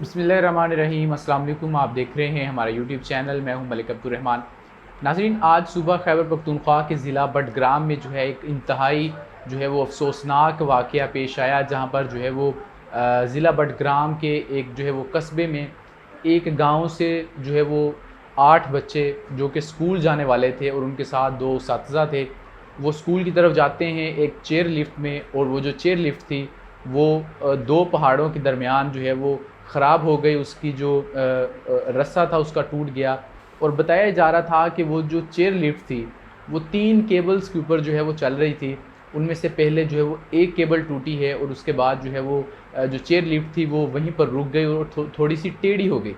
बिस्मिल्लाहिर्रहमानिर्रहीम। अस्सलाम वालेकुम। आप देख रहे हैं हमारा यूट्यूब चैनल। मैं हूं मलिक अब्दुर्रहमान। नाज़रीन, आज सुबह खैबर पख्तूनख्वा के ज़िला बडग्राम में जो है एक इंतहाई जो है वो अफसोसनाक वाक़या पेश आया, जहां पर जो है वो ज़िला बडग्राम के एक जो है वो कस्बे में एक गाँव से जो है वो 8 बच्चे जो कि स्कूल जाने वाले थे और उनके साथ 2 असातिज़ा थे, वो स्कूल की तरफ जाते हैं एक चेयर लिफ्ट में। और वो जो चेयर लिफ्ट थी वो 2 पहाड़ों के दरमियान जो है वो ख़राब हो गई। उसकी जो रस्सा था उसका टूट गया और बताया जा रहा था कि वो जो चेयर लिफ्ट थी वो 3 केबल्स के ऊपर जो है वो चल रही थी। उनमें से पहले जो है वो एक केबल टूटी है और उसके बाद जो है वो जो चेयर लिफ्ट थी वो वहीं पर रुक गई और थोड़ी सी टेढ़ी हो गई।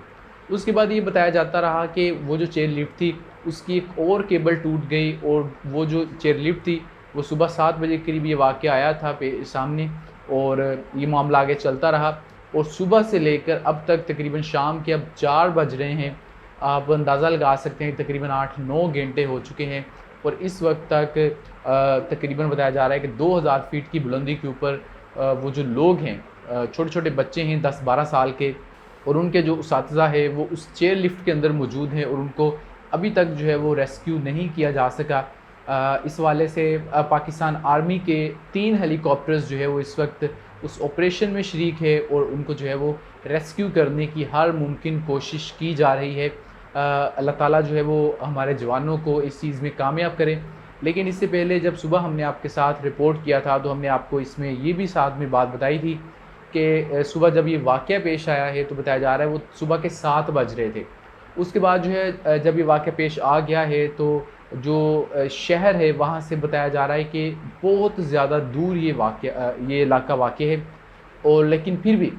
उसके बाद ये बताया जाता रहा कि वो जो चेयर लिफ्ट थी उसकी एक और केबल टूट गई और वो जो चेयर लिफ्ट थी वो सुबह 7 बजे के करीब ये वाक़या आया था सामने। और ये मामला आगे चलता रहा और सुबह से लेकर अब तक तकरीबन शाम के अब 4 बज रहे हैं। आप अंदाज़ा लगा सकते हैं तकरीबन 8-9 घंटे हो चुके हैं और इस वक्त तक तकरीबन बताया जा रहा है कि 2000 फीट की बुलंदी के ऊपर वो जो लोग हैं, छोटे छोटे बच्चे हैं 10-12 साल के, और उनके जो उसातिज़ा है वो उस चेयर लिफ्ट के अंदर मौजूद हैं और उनको अभी तक जो है वो रेस्क्यू नहीं किया जा सका। इस वाले से पाकिस्तान आर्मी के 3 हेलीकॉप्टर्स जो है वो इस वक्त उस ऑपरेशन में शरीक है और उनको जो है वो रेस्क्यू करने की हर मुमकिन कोशिश की जा रही है। अल्लाह ताला जो है वो हमारे जवानों को इस चीज़ में कामयाब करे। लेकिन इससे पहले जब सुबह हमने आपके साथ रिपोर्ट किया था तो हमने आपको इसमें ये भी साथ में बात बताई थी कि सुबह जब ये वाक़या पेश आया है तो बताया जा रहा है वो सुबह के 7 बज रहे थे। उसके बाद जो है जब ये वाक़या पेश आ गया है तो जो शहर है वहाँ से बताया जा रहा है कि बहुत ज़्यादा दूर ये इलाका वाक़ है। और लेकिन फिर भी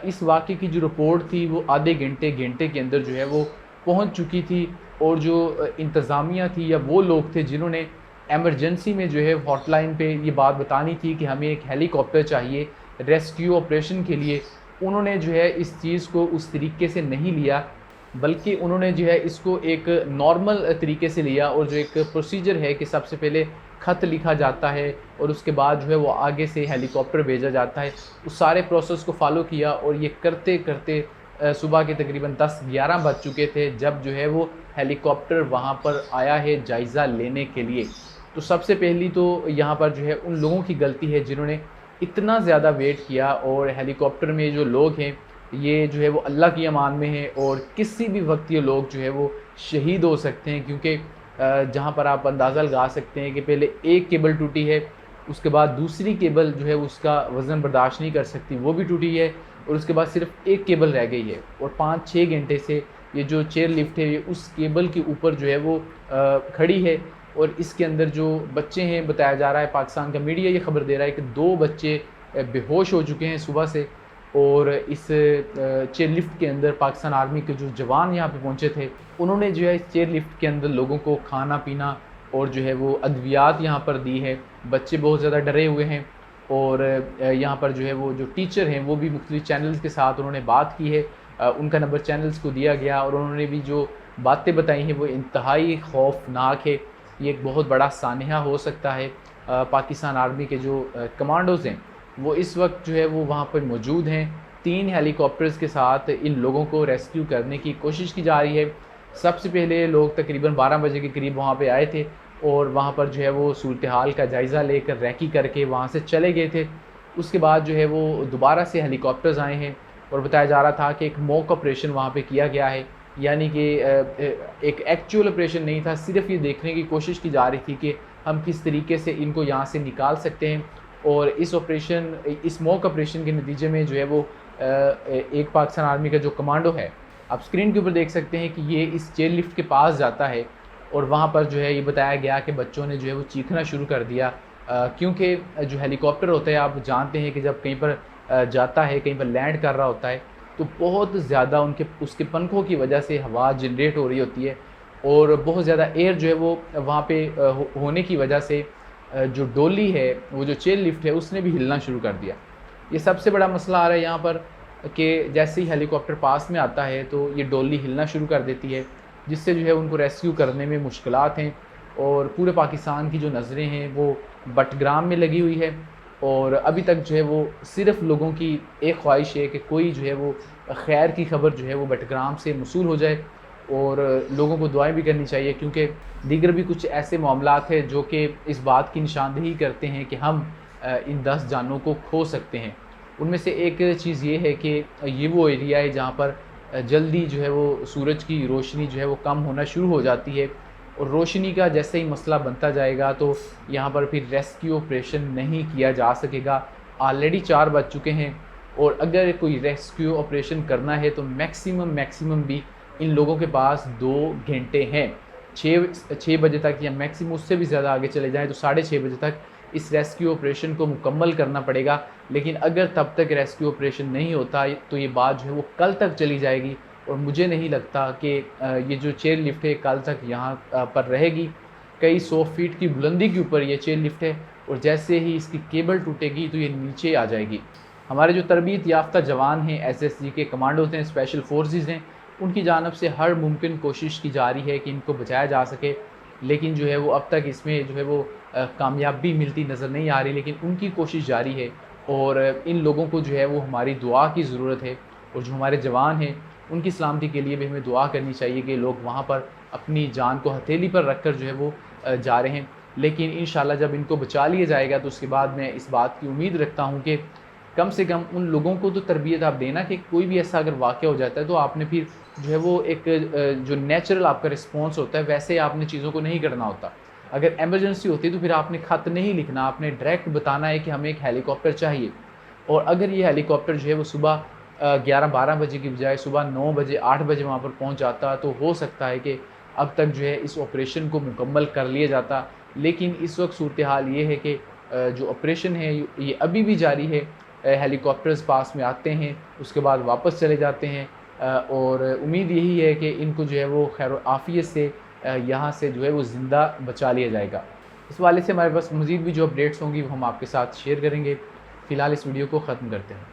इस वाक़े की जो रिपोर्ट थी वो आधे घंटे के अंदर जो है वो पहुँच चुकी थी। और जो इंतज़ामिया थी या वो लोग थे जिन्होंने एमरजेंसी में जो है हॉटलाइन पे ये बात बतानी थी कि हमें एक हेलीकॉप्टर चाहिए रेस्क्यू ऑपरेशन के लिए, उन्होंने जो है इस चीज़ को उस तरीके से नहीं लिया, बल्कि उन्होंने जो है इसको एक नॉर्मल तरीके से लिया। और जो एक प्रोसीजर है कि सबसे पहले ख़त लिखा जाता है और उसके बाद जो है वो आगे से हेलीकॉप्टर भेजा जाता है, उस सारे प्रोसेस को फॉलो किया। और ये करते करते सुबह के तकरीबन 10-11 बज चुके थे जब जो है वो हेलीकॉप्टर वहाँ पर आया है जायज़ा लेने के लिए। तो सबसे पहली तो यहाँ पर जो है उन लोगों की गलती है जिन्होंने इतना ज़्यादा वेट किया। और हेलीकॉप्टर में जो लोग हैं ये जो है वो अल्लाह की अमान में है और किसी भी वक्त ये लोग जो है वो शहीद हो सकते हैं, क्योंकि जहाँ पर आप अंदाज़ा लगा सकते हैं कि पहले एक केबल टूटी है, उसके बाद दूसरी केबल जो है उसका वज़न बर्दाश्त नहीं कर सकती, वो भी टूटी है, और उसके बाद सिर्फ एक केबल रह गई है। और 5-6 घंटे से ये जो चेयर लिफ्ट है ये उस केबल के ऊपर जो है वो खड़ी है। और इसके अंदर जो बच्चे हैं, बताया जा रहा है पाकिस्तान का मीडिया ये ख़बर दे रहा है कि 2 बच्चे बेहोश हो चुके हैं सुबह से। और इस चेयर लिफ्ट के अंदर पाकिस्तान आर्मी के जो जवान यहाँ पे पहुँचे थे उन्होंने जो है इस चेयर लिफ्ट के अंदर लोगों को खाना पीना और जो है वो अद्वियात यहाँ पर दी है। बच्चे बहुत ज़्यादा डरे हुए हैं और यहाँ पर जो है वो जो टीचर हैं वो भी मुख्तलिफ चैनल्स के साथ उन्होंने बात की है। उनका नंबर चैनल्स को दिया गया और उन्होंने भी जो बातें बताई हैं वो इंतहाई खौफनाक है। ये एक बहुत बड़ा सानहा हो सकता है। पाकिस्तान आर्मी के जो कमांडोज़ हैं वो इस वक्त जो है वो वहाँ पर मौजूद हैं। 3 हेलीकॉप्टर्स के साथ इन लोगों को रेस्क्यू करने की कोशिश की जा रही है। सबसे पहले लोग तकरीबन 12 बजे के करीब वहाँ पे आए थे और वहाँ पर जो है वो सूरत हाल का जायज़ा लेकर रेकी करके वहाँ से चले गए थे। उसके बाद जो है वो दोबारा से हेलीकॉप्टर्स आए हैं और बताया जा रहा था कि एक मॉक ऑपरेशन वहाँ पे किया गया है, यानी कि एक एक्चुअल ऑपरेशन नहीं था, सिर्फ ये देखने की कोशिश की जा रही थी कि हम किस तरीके से इनको यहाँ से निकाल सकते हैं। और इस मॉक ऑपरेशन के नतीजे में जो है वो एक पाकिस्तान आर्मी का जो कमांडो है, आप स्क्रीन के ऊपर देख सकते हैं कि ये इस चेयर लिफ्ट के पास जाता है और वहाँ पर जो है ये बताया गया कि बच्चों ने जो है वो चीखना शुरू कर दिया, क्योंकि जो हेलीकॉप्टर होता है आप जानते हैं कि जब कहीं पर जाता है, कहीं पर लैंड कर रहा होता है तो बहुत ज़्यादा उसके पंखों की वजह से हवा जनरेट हो रही होती है और बहुत ज़्यादा एयर जो है वो वहाँ पे होने की वजह से जो डोली है, वो जो चेयर लिफ्ट है उसने भी हिलना शुरू कर दिया। ये सबसे बड़ा मसला आ रहा है यहाँ पर कि जैसे ही हेलीकॉप्टर पास में आता है तो ये डोली हिलना शुरू कर देती है, जिससे जो है उनको रेस्क्यू करने में मुश्किलात हैं। और पूरे पाकिस्तान की जो नज़रें हैं वो बटग्राम में लगी हुई है और अभी तक जो है वो सिर्फ़ लोगों की एक ख्वाहिश है कि कोई जो है वो खैर की खबर जो है वो बटग्राम से मौसूल हो जाए, और लोगों को दुआएं भी करनी चाहिए, क्योंकि दीगर भी कुछ ऐसे मामलात हैं जो कि इस बात की निशानदेही करते हैं कि हम इन 10 जानों को खो सकते हैं। उनमें से एक चीज़ ये है कि ये वो एरिया है जहाँ पर जल्दी जो है वो सूरज की रोशनी जो है वो कम होना शुरू हो जाती है, और रोशनी का जैसे ही मसला बनता जाएगा तो यहाँ पर फिर रेस्क्यू ऑपरेशन नहीं किया जा सकेगा। ऑलरेडी 4 बज चुके हैं, और अगर कोई रेस्क्यू ऑपरेशन करना है तो मैक्सिमम भी इन लोगों के पास 2 घंटे हैं। 6 बजे तक, या मैक्सिमम उससे भी ज़्यादा आगे चले जाएँ तो 6:30 बजे तक इस रेस्क्यू ऑपरेशन को मुकम्मल करना पड़ेगा। लेकिन अगर तब तक रेस्क्यू ऑपरेशन नहीं होता तो ये बात जो है वो कल तक चली जाएगी, और मुझे नहीं लगता कि ये जो चेयर लिफ्ट है कल तक यहाँ पर रहेगी। कई 100 फीट की बुलंदी के ऊपर ये चेयर लिफ्ट है, और जैसे ही इसकी केबल टूटेगी तो ये नीचे आ जाएगी। हमारे जो तरबियत याफ्ता जवान हैं, एसएसजी के कमांडोज़ हैं, स्पेशल फोर्सेस हैं, उनकी जानिब से हर मुमकिन कोशिश की जा रही है कि इनको बचाया जा सके, लेकिन जो है वो अब तक इसमें जो है वो कामयाबी मिलती नज़र नहीं आ रही। लेकिन उनकी कोशिश जारी है, और इन लोगों को जो है वो हमारी दुआ की ज़रूरत है, और जो हमारे जवान हैं उनकी सलामती के लिए भी हमें दुआ करनी चाहिए कि लोग वहाँ पर अपनी जान को हथेली पर रख कर जो है वो जा रहे हैं। लेकिन इंशाल्लाह जब इनको बचा लिया जाएगा तो उसके बाद मैं इस बात की उम्मीद रखता हूँ कि कम से कम उन लोगों को तो तरबियत आप देना कि कोई भी ऐसा अगर वाक़या हो जाता है तो आपने फिर जो है वो एक जो नेचुरल आपका रिस्पॉन्स होता है वैसे आपने चीज़ों को नहीं करना होता। अगर एमरजेंसी होती है तो फिर आपने ख़त नहीं लिखना, आपने डायरेक्ट बताना है कि हमें एक हेलीकॉप्टर चाहिए। और अगर ये हेलीकॉप्टर जो है वो सुबह 11-12 बजे की बजाय सुबह 9 बजे 8 बजे वहाँ पर पहुँच जाता तो हो सकता है कि अब तक जो है इस ऑपरेशन को मुकम्मल कर लिया जाता। लेकिन इस वक्त सूरत हाल ये है कि जो ऑपरेशन है ये अभी भी जारी है। हेलीकॉप्टर्स पास में आते हैं, उसके बाद वापस चले जाते हैं, और उम्मीद यही है कि इनको जो है वो खैर आफ़ियत से यहाँ से जो है वो ज़िंदा बचा लिया जाएगा। इस वाले से हमारे पास मज़ीद भी जो अपडेट्स होंगी वो हम आपके साथ शेयर करेंगे। फ़िलहाल इस वीडियो को ख़त्म करते हैं।